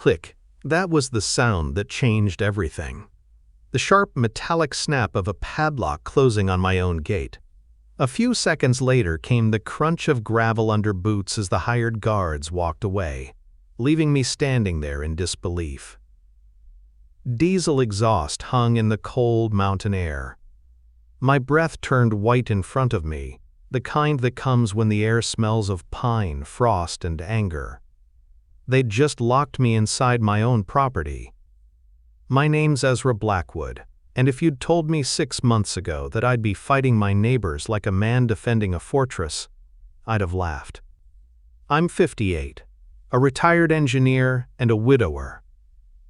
Click. That was the sound that changed everything. The sharp metallic snap of a padlock closing on my own gate. A few seconds later came the crunch of gravel under boots as the hired guards walked away, leaving me standing there in disbelief. Diesel exhaust hung in the cold mountain air. My breath turned white in front of me, the kind that comes when the air smells of pine, frost, and anger. They'd just locked me inside my own property. My name's Ezra Blackwood, and if you'd told me 6 months ago that I'd be fighting my neighbors like a man defending a fortress, I'd have laughed. I'm 58, a retired engineer and a widower.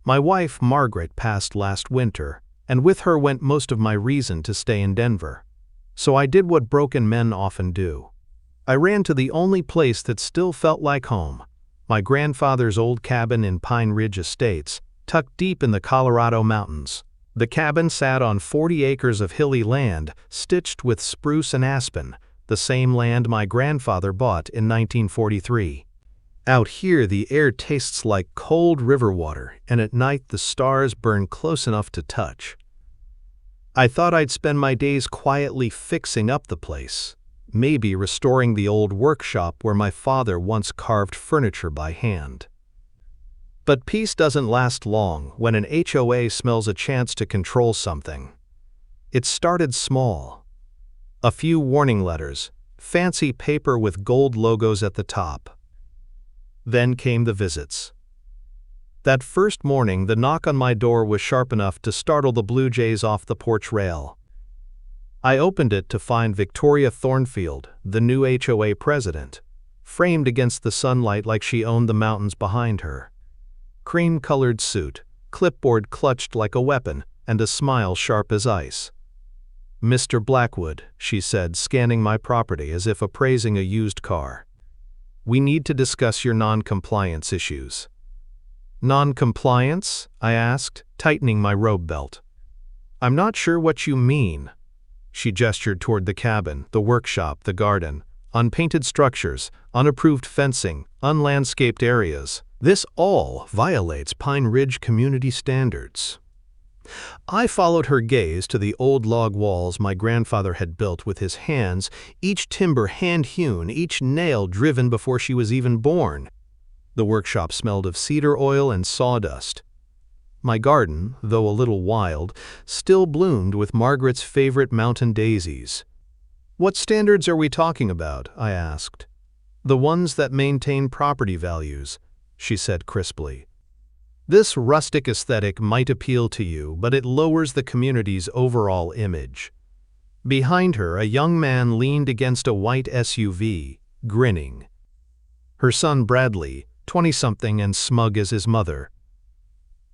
My wife, Margaret, passed last winter, and with her went most of my reason to stay in Denver. So I did what broken men often do. I ran to the only place that still felt like home, my grandfather's old cabin in Pine Ridge Estates, tucked deep in the Colorado mountains. The cabin sat on 40 acres of hilly land, stitched with spruce and aspen, the same land my grandfather bought in 1943. Out here, the air tastes like cold river water, and at night the stars burn close enough to touch. I thought I'd spend my days quietly fixing up the place, maybe restoring the old workshop where my father once carved furniture by hand. But peace doesn't last long when an HOA smells a chance to control something. It started small. A few warning letters, fancy paper with gold logos at the top. Then came the visits. That first morning, the knock on my door was sharp enough to startle the blue jays off the porch rail. I opened it to find Victoria Thornfield, the new HOA president, framed against the sunlight like she owned the mountains behind her. Cream-colored suit, clipboard clutched like a weapon, and a smile sharp as ice. "Mr. Blackwood," she said, scanning my property as if appraising a used car. "We need to discuss your non-compliance issues." "Non-compliance?" I asked, tightening my robe belt. "I'm not sure what you mean." She gestured toward the cabin, the workshop, the garden. Unpainted structures, unapproved fencing, unlandscaped areas. This all violates Pine Ridge community standards. I followed her gaze to the old log walls my grandfather had built with his hands, each timber hand-hewn, each nail driven before she was even born. The workshop smelled of cedar oil and sawdust. My garden, though a little wild, still bloomed with Margaret's favorite mountain daisies. "What standards are we talking about?" I asked. "The ones that maintain property values," she said crisply. "This rustic aesthetic might appeal to you, but it lowers the community's overall image." Behind her, a young man leaned against a white SUV, grinning. Her son Bradley, 20-something and smug as his mother.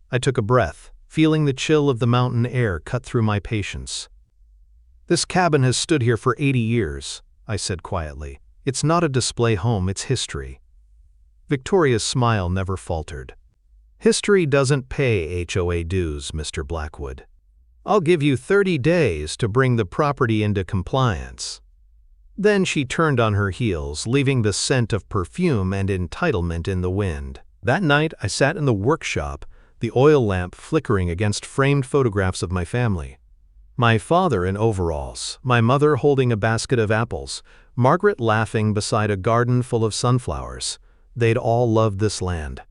I took a breath, feeling the chill of the mountain air cut through my patience. "This cabin has stood here for 80 years, I said quietly. "It's not a display home, it's history." Victoria's smile never faltered. "History doesn't pay HOA dues, Mr. Blackwood. I'll give you 30 days to bring the property into compliance." Then she turned on her heels, leaving the scent of perfume and entitlement in the wind. That night, I sat in the workshop, the oil lamp flickering against framed photographs of my family. My father in overalls, my mother holding a basket of apples, Margaret laughing beside a garden full of sunflowers. They'd all loved this land.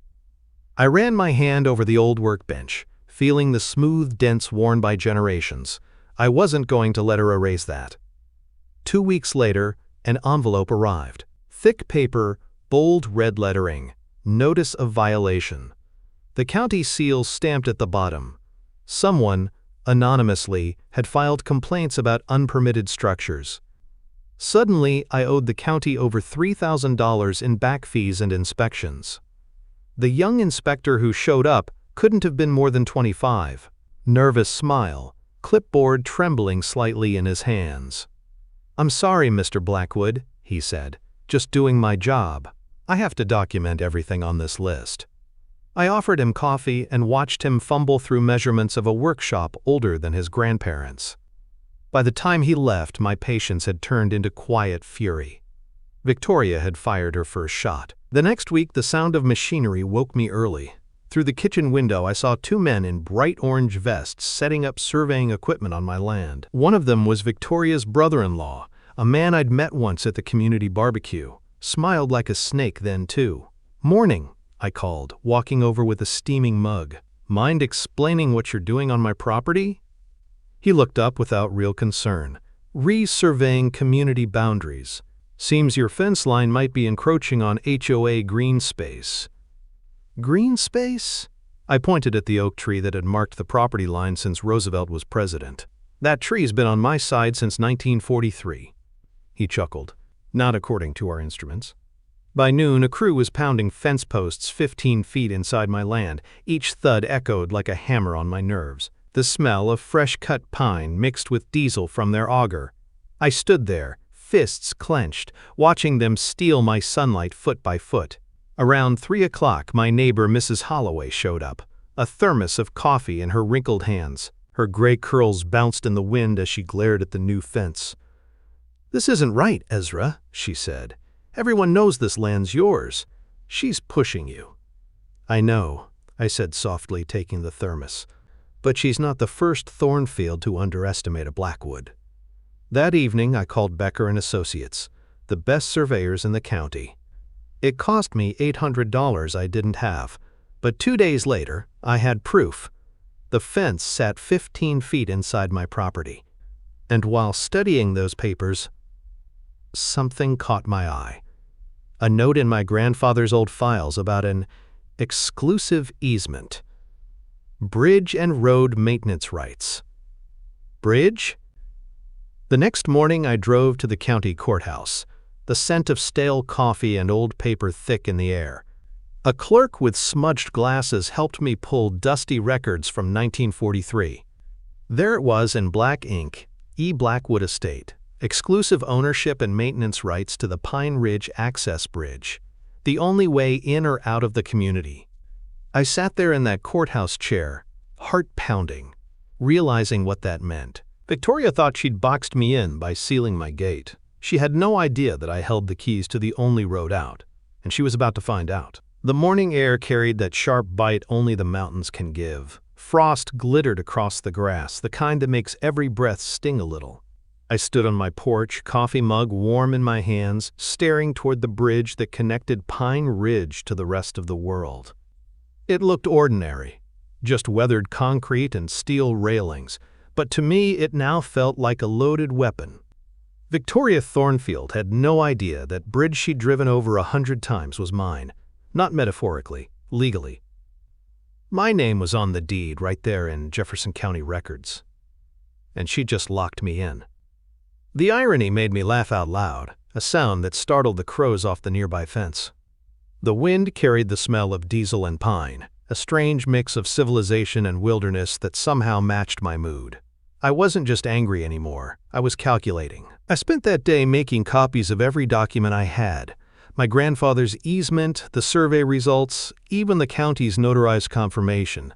I ran my hand over the old workbench, feeling the smooth dents worn by generations. I wasn't going to let her erase that. 2 weeks later, an envelope arrived. Thick paper, bold red lettering, notice of violation. The county seal stamped at the bottom. Someone, anonymously, had filed complaints about unpermitted structures. Suddenly, I owed the county over $3,000 in back fees and inspections. The young inspector who showed up couldn't have been more than 25. Nervous smile, clipboard trembling slightly in his hands. "I'm sorry, Mr. Blackwood," he said, "just doing my job. I have to document everything on this list." I offered him coffee and watched him fumble through measurements of a workshop older than his grandparents. By the time he left, my patience had turned into quiet fury. Victoria had fired her first shot. The next week, the sound of machinery woke me early. Through the kitchen window, I saw two men in bright orange vests setting up surveying equipment on my land. One of them was Victoria's brother-in-law, a man I'd met once at the community barbecue. Smiled like a snake then, too. "Morning," I called, walking over with a steaming mug. "Mind explaining what you're doing on my property?" He looked up without real concern. "Resurveying community boundaries. Seems your fence line might be encroaching on HOA green space." "Green space?" I pointed at the oak tree that had marked the property line since Roosevelt was president. "That tree's been on my side since 1943. He chuckled. "Not according to our instruments." By noon, a crew was pounding fence posts 15 feet inside my land. Each thud echoed like a hammer on my nerves. The smell of fresh-cut pine mixed with diesel from their auger. I stood there, fists clenched, watching them steal my sunlight foot by foot. Around 3 o'clock, my neighbor Mrs. Holloway showed up, a thermos of coffee in her wrinkled hands. Her gray curls bounced in the wind as she glared at the new fence. "This isn't right, Ezra," she said. "Everyone knows this land's yours. She's pushing you." "I know," I said softly, taking the thermos. "But she's not the first Thornfield to underestimate a Blackwood." That evening, I called Becker and Associates, the best surveyors in the county. It cost me $800 I didn't have, but 2 days later, I had proof. The fence sat 15 feet inside my property. And while studying those papers, something caught my eye. A note in my grandfather's old files about an exclusive easement. Bridge and road maintenance rights. Bridge? The next morning I drove to the county courthouse, the scent of stale coffee and old paper thick in the air. A clerk with smudged glasses helped me pull dusty records from 1943. There it was in black ink, E. Blackwood Estate. Exclusive ownership and maintenance rights to the Pine Ridge Access Bridge, the only way in or out of the community. I sat there in that courthouse chair, heart pounding, realizing what that meant. Victoria thought she'd boxed me in by sealing my gate. She had no idea that I held the keys to the only road out, and she was about to find out. The morning air carried that sharp bite only the mountains can give. Frost glittered across the grass, the kind that makes every breath sting a little. I stood on my porch, coffee mug warm in my hands, staring toward the bridge that connected Pine Ridge to the rest of the world. It looked ordinary, just weathered concrete and steel railings, but to me it now felt like a loaded weapon. Victoria Thornfield had no idea that bridge she'd driven over 100 times was mine, not metaphorically, legally. My name was on the deed right there in Jefferson County records, and she just locked me in. The irony made me laugh out loud, a sound that startled the crows off the nearby fence. The wind carried the smell of diesel and pine, a strange mix of civilization and wilderness that somehow matched my mood. I wasn't just angry anymore, I was calculating. I spent that day making copies of every document I had, my grandfather's easement, the survey results, even the county's notarized confirmation.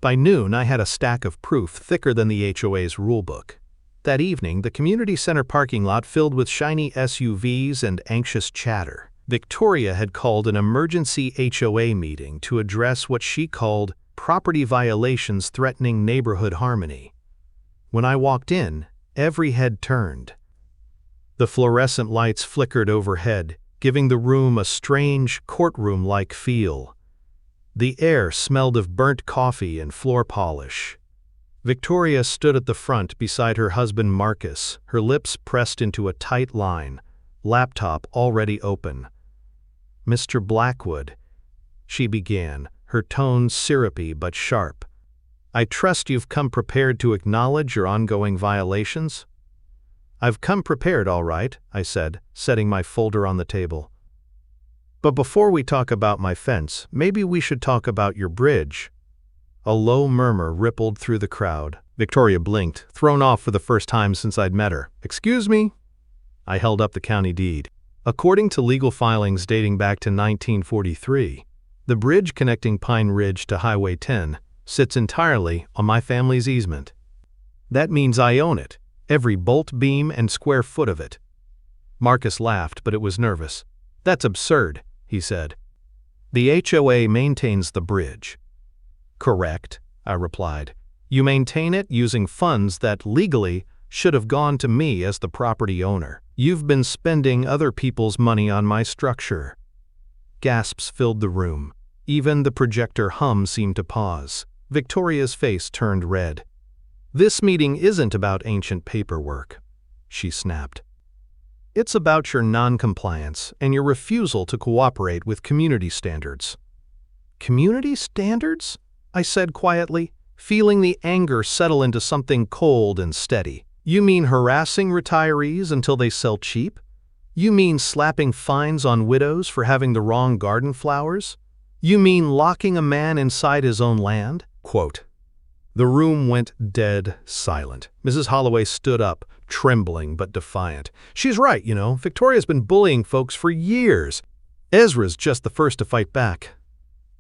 By noon, I had a stack of proof thicker than the HOA's rulebook. That evening, the community center parking lot filled with shiny SUVs and anxious chatter. Victoria had called an emergency HOA meeting to address what she called property violations threatening neighborhood harmony. When I walked in, every head turned. The fluorescent lights flickered overhead, giving the room a strange, courtroom-like feel. The air smelled of burnt coffee and floor polish. Victoria stood at the front beside her husband Marcus, her lips pressed into a tight line, laptop already open. "Mr. Blackwood," she began, her tone syrupy but sharp. "I trust you've come prepared to acknowledge your ongoing violations?" "I've come prepared, all right," I said, setting my folder on the table. "But before we talk about my fence, maybe we should talk about your bridge." A low murmur rippled through the crowd. Victoria blinked, thrown off for the first time since I'd met her. "Excuse me?" I held up the county deed. According to legal filings dating back to 1943, the bridge connecting Pine Ridge to Highway 10 sits entirely on my family's easement. That means I own it, every bolt, beam, and square foot of it. Marcus laughed, but it was nervous. "That's absurd," he said. The HOA maintains the bridge. Correct, I replied. You maintain it using funds that legally should have gone to me as the property owner. You've been spending other people's money on my structure. Gasps filled the room. Even the projector hum seemed to pause. Victoria's face turned red. This meeting isn't about ancient paperwork, she snapped. It's about your non-compliance and your refusal to cooperate with community standards. Community standards? I said quietly, feeling the anger settle into something cold and steady. You mean harassing retirees until they sell cheap? You mean slapping fines on widows for having the wrong garden flowers? You mean locking a man inside his own land? Quote. The room went dead silent. Mrs. Holloway stood up, trembling but defiant. She's right, Victoria's been bullying folks for years. Ezra's just the first to fight back.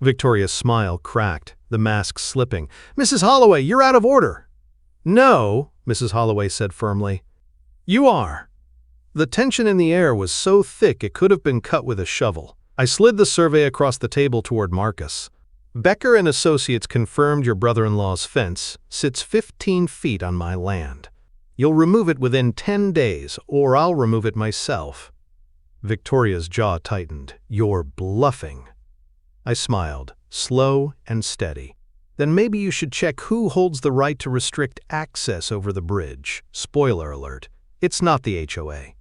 Victoria's smile cracked, the mask slipping. Mrs. Holloway, you're out of order. No, Mrs. Holloway said firmly. You are. The tension in the air was so thick it could have been cut with a shovel. I slid the survey across the table toward Marcus. Becker and Associates confirmed your brother-in-law's fence sits 15 feet on my land. You'll remove it within 10 days, or I'll remove it myself. Victoria's jaw tightened. You're bluffing. I smiled, slow and steady. Then maybe you should check who holds the right to restrict access over the bridge. Spoiler alert, it's not the HOA.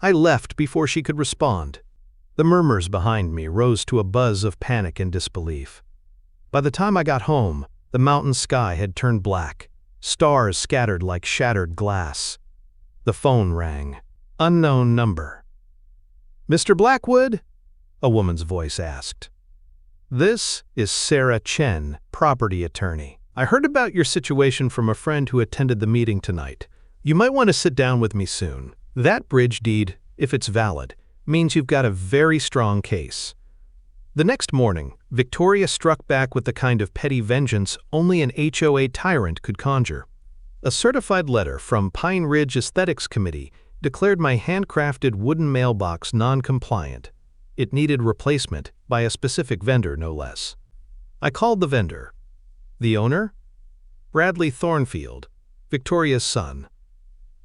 I left before she could respond. The murmurs behind me rose to a buzz of panic and disbelief. By the time I got home, the mountain sky had turned black. Stars scattered like shattered glass. The phone rang. Unknown number. Mr. Blackwood? A woman's voice asked. This is Sarah Chen, property attorney. I heard about your situation from a friend who attended the meeting tonight. You might want to sit down with me soon. That bridge deed, if it's valid, means you've got a very strong case. The next morning, Victoria struck back with the kind of petty vengeance only an HOA tyrant could conjure. A certified letter from Pine Ridge Aesthetics Committee declared my handcrafted wooden mailbox non-compliant. It needed replacement by a specific vendor, no less. I called the vendor. The owner? Bradley Thornfield, Victoria's son.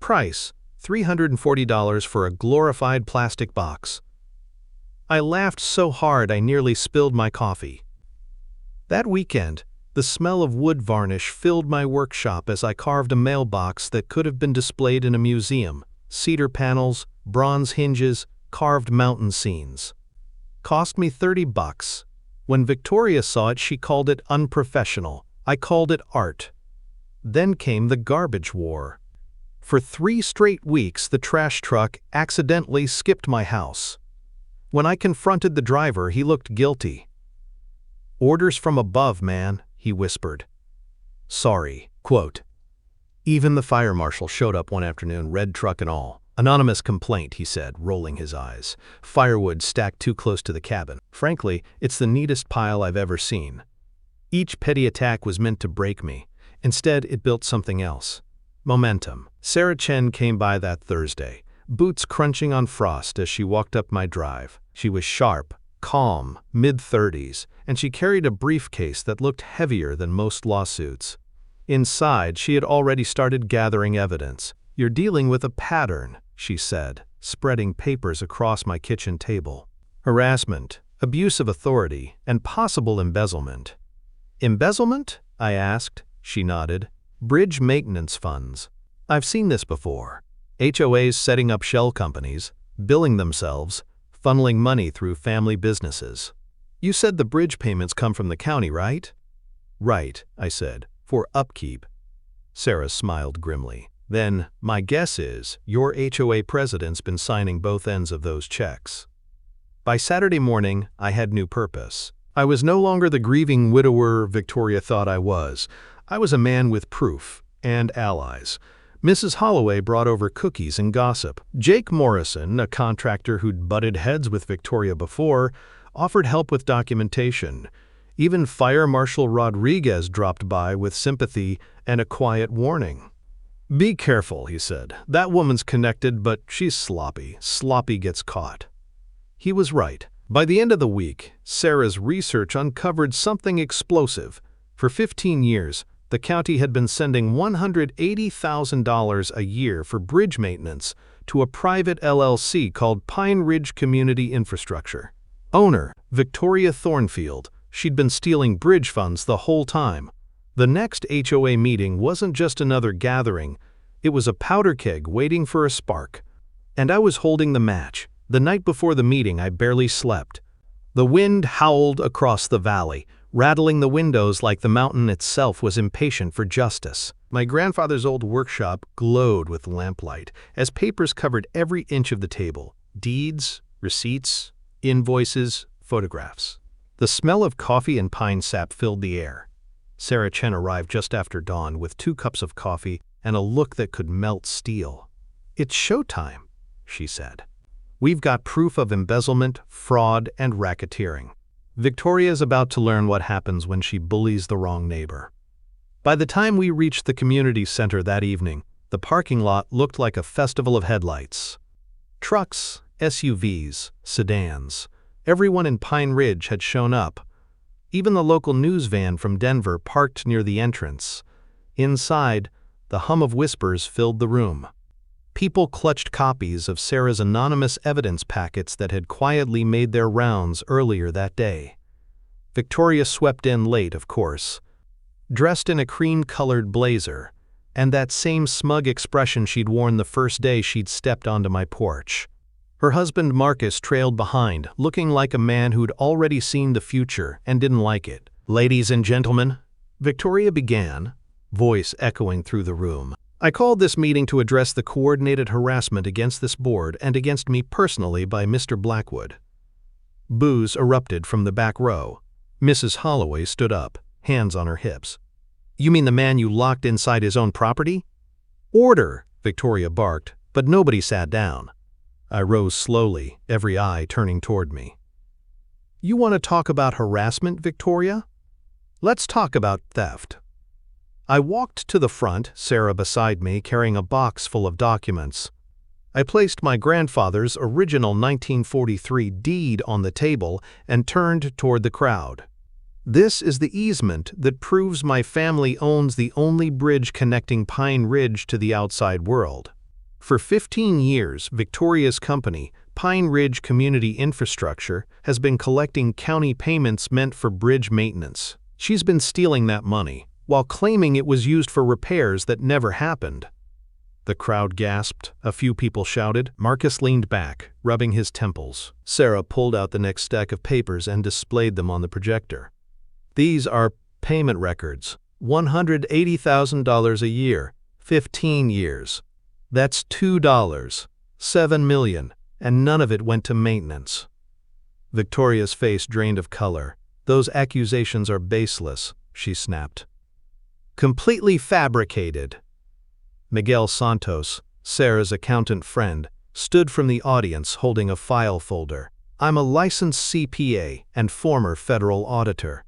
Price, $340 for a glorified plastic box. I laughed so hard I nearly spilled my coffee. That weekend, the smell of wood varnish filled my workshop as I carved a mailbox that could have been displayed in a museum. Cedar panels, bronze hinges, carved mountain scenes. Cost me $30. When Victoria saw it, she called it unprofessional. I called it art. Then came the garbage war. For 3 straight weeks, the trash truck accidentally skipped my house. When I confronted the driver, he looked guilty. Orders from above, man, he whispered. Sorry. Quote. Even the fire marshal showed up one afternoon, red truck and all. Anonymous complaint, he said, rolling his eyes. Firewood stacked too close to the cabin. Frankly, it's the neatest pile I've ever seen. Each petty attack was meant to break me. Instead, it built something else. Momentum. Sarah Chen came by that Thursday, boots crunching on frost as she walked up my drive. She was sharp, calm, mid-30s, and she carried a briefcase that looked heavier than most lawsuits. Inside, she had already started gathering evidence. You're dealing with a pattern, she said, spreading papers across my kitchen table. Harassment, abuse of authority, and possible embezzlement. Embezzlement? I asked. She nodded. Bridge maintenance funds. I've seen this before. HOAs setting up shell companies, billing themselves, funneling money through family businesses. You said the bridge payments come from the county, right? Right, I said, for upkeep. Sarah smiled grimly. Then, my guess is, your HOA president's been signing both ends of those checks. By Saturday morning, I had new purpose. I was no longer the grieving widower Victoria thought I was. I was a man with proof and allies. Mrs. Holloway brought over cookies and gossip. Jake Morrison, a contractor who'd butted heads with Victoria before, offered help with documentation. Even Fire Marshal Rodriguez dropped by with sympathy and a quiet warning. Be careful, he said. That woman's connected, but she's sloppy. Sloppy gets caught. He was right. By the end of the week, Sarah's research uncovered something explosive. For 15 years, the county had been sending $180,000 a year for bridge maintenance to a private LLC called Pine Ridge Community Infrastructure. Owner, Victoria Thornfield, she'd been stealing bridge funds the whole time. The next HOA meeting wasn't just another gathering, it was a powder keg waiting for a spark. And I was holding the match. The night before the meeting, I barely slept. The wind howled across the valley, rattling the windows like the mountain itself was impatient for justice. My grandfather's old workshop glowed with lamplight as papers covered every inch of the table. Deeds, receipts, invoices, photographs. The smell of coffee and pine sap filled the air. Sarah Chen arrived just after dawn with 2 cups of coffee and a look that could melt steel. "It's showtime," she said. "We've got proof of embezzlement, fraud, and racketeering. Victoria's about to learn what happens when she bullies the wrong neighbor." By the time we reached the community center that evening, the parking lot looked like a festival of headlights. Trucks, SUVs, sedans. Everyone in Pine Ridge had shown up. Even the local news van from Denver parked near the entrance. Inside, the hum of whispers filled the room. People clutched copies of Sarah's anonymous evidence packets that had quietly made their rounds earlier that day. Victoria swept in late, of course, dressed in a cream-colored blazer, and that same smug expression she'd worn the first day she'd stepped onto my porch. Her husband Marcus trailed behind, looking like a man who'd already seen the future and didn't like it. "Ladies and gentlemen," Victoria began, voice echoing through the room. "I called this meeting to address the coordinated harassment against this board and against me personally by Mr. Blackwood." Boos erupted from the back row. Mrs. Holloway stood up, hands on her hips. "You mean the man you locked inside his own property?" "Order," Victoria barked, but nobody sat down. I rose slowly, every eye turning toward me. "You want to talk about harassment, Victoria? Let's talk about theft." I walked to the front, Sarah beside me, carrying a box full of documents. I placed my grandfather's original 1943 deed on the table and turned toward the crowd. "This is the easement that proves my family owns the only bridge connecting Pine Ridge to the outside world. For 15 years, Victoria's company, Pine Ridge Community Infrastructure, has been collecting county payments meant for bridge maintenance. She's been stealing that money, while claiming it was used for repairs that never happened." The crowd gasped. A few people shouted. Marcus leaned back, rubbing his temples. Sarah pulled out the next stack of papers and displayed them on the projector. "These are payment records. $180,000 a year, 15 years. That's $2, $7 million, and none of it went to maintenance." Victoria's face drained of color. "Those accusations are baseless," she snapped. "Completely fabricated." Miguel Santos, Sarah's accountant friend, stood from the audience holding a file folder. "I'm a licensed CPA and former federal auditor.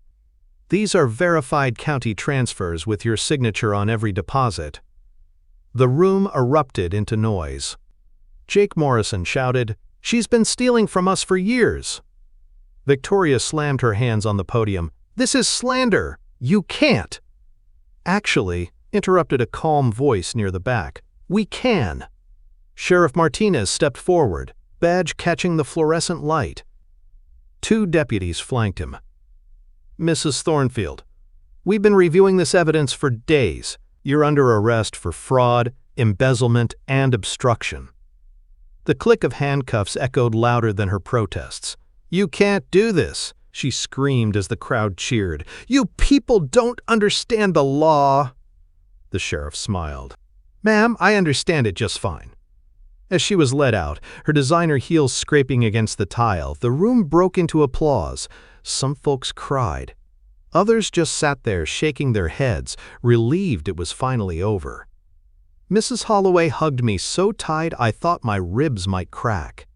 These are verified county transfers with your signature on every deposit." The room erupted into noise. Jake Morrison shouted, "She's been stealing from us for years." Victoria slammed her hands on the podium. "This is slander! You can't!" "Actually," interrupted a calm voice near the back, "we can." Sheriff Martinez stepped forward, badge catching the fluorescent light. 2 deputies flanked him. "Mrs. Thornfield, we've been reviewing this evidence for days. You're under arrest for fraud, embezzlement, and obstruction." The click of handcuffs echoed louder than her protests. "You can't do this," she screamed as the crowd cheered. "You people don't understand the law." The sheriff smiled. "Ma'am, I understand it just fine." As she was led out, her designer heels scraping against the tile, the room broke into applause. Some folks cried. Others just sat there shaking their heads, relieved it was finally over. Mrs. Holloway hugged me so tight I thought my ribs might crack.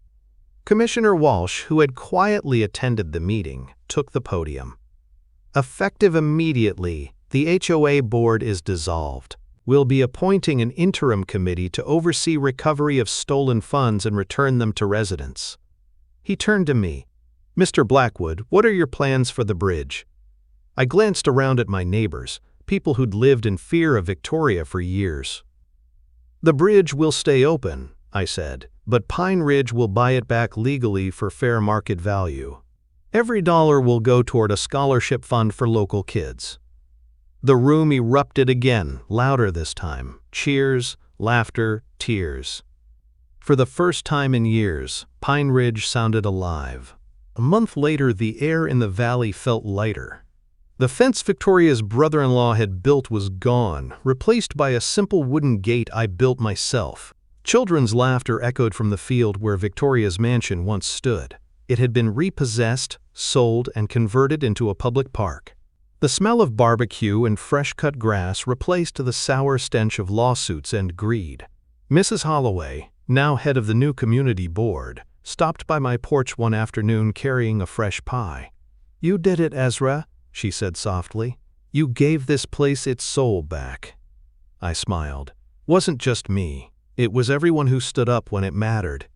Commissioner Walsh, who had quietly attended the meeting, took the podium. "Effective immediately, the HOA board is dissolved. We'll be appointing an interim committee to oversee recovery of stolen funds and return them to residents." He turned to me. "Mr. Blackwood, what are your plans for the bridge?" I glanced around at my neighbors, people who'd lived in fear of Victoria for years. "The bridge will stay open," I said, "but Pine Ridge will buy it back legally for fair market value. Every dollar will go toward a scholarship fund for local kids." The room erupted again, louder this time. Cheers, laughter, tears. For the first time in years, Pine Ridge sounded alive. A month later, the air in the valley felt lighter. The fence Victoria's brother-in-law had built was gone, replaced by a simple wooden gate I built myself. Children's laughter echoed from the field where Victoria's mansion once stood. It had been repossessed, sold, and converted into a public park. The smell of barbecue and fresh-cut grass replaced the sour stench of lawsuits and greed. Mrs. Holloway, now head of the new community board, stopped by my porch one afternoon carrying a fresh pie. "You did it, Ezra," she said softly. "You gave this place its soul back." I smiled. "Wasn't just me. It was everyone who stood up when it mattered."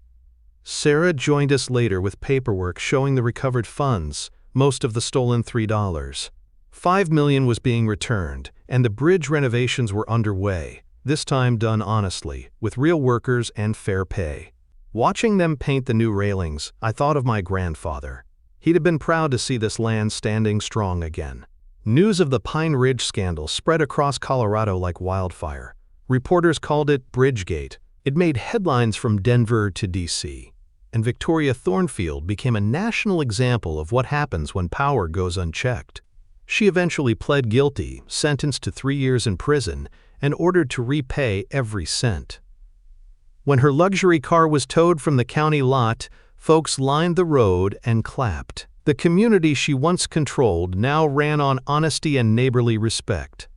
Sarah joined us later with paperwork showing the recovered funds, most of the stolen $3. $5 million was being returned, and the bridge renovations were underway, this time done honestly, with real workers and fair pay. Watching them paint the new railings, I thought of my grandfather. He'd have been proud to see this land standing strong again. News of the Pine Ridge scandal spread across Colorado like wildfire. Reporters called it Bridgegate. It made headlines from Denver to D.C. And Victoria Thornfield became a national example of what happens when power goes unchecked. She eventually pled guilty, sentenced to 3 years in prison, and ordered to repay every cent. When her luxury car was towed from the county lot, folks lined the road and clapped. The community she once controlled now ran on honesty and neighborly respect.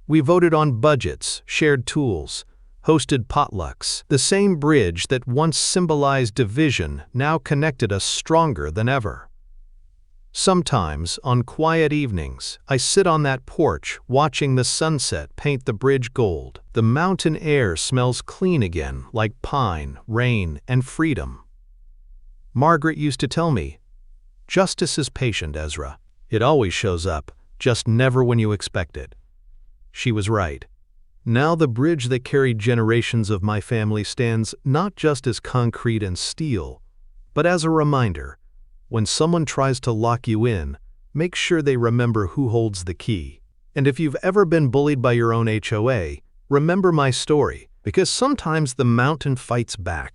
We voted on budgets, shared tools, hosted potlucks. The same bridge that once symbolized division now connected us stronger than ever. Sometimes, on quiet evenings, I sit on that porch watching the sunset paint the bridge gold. The mountain air smells clean again, like pine, rain, and freedom. Margaret used to tell me, "Justice is patient, Ezra. It always shows up, just never when you expect it." She was right. Now the bridge that carried generations of my family stands not just as concrete and steel, but as a reminder. When someone tries to lock you in, make sure they remember who holds the key. And if you've ever been bullied by your own HOA, remember my story, because sometimes the mountain fights back.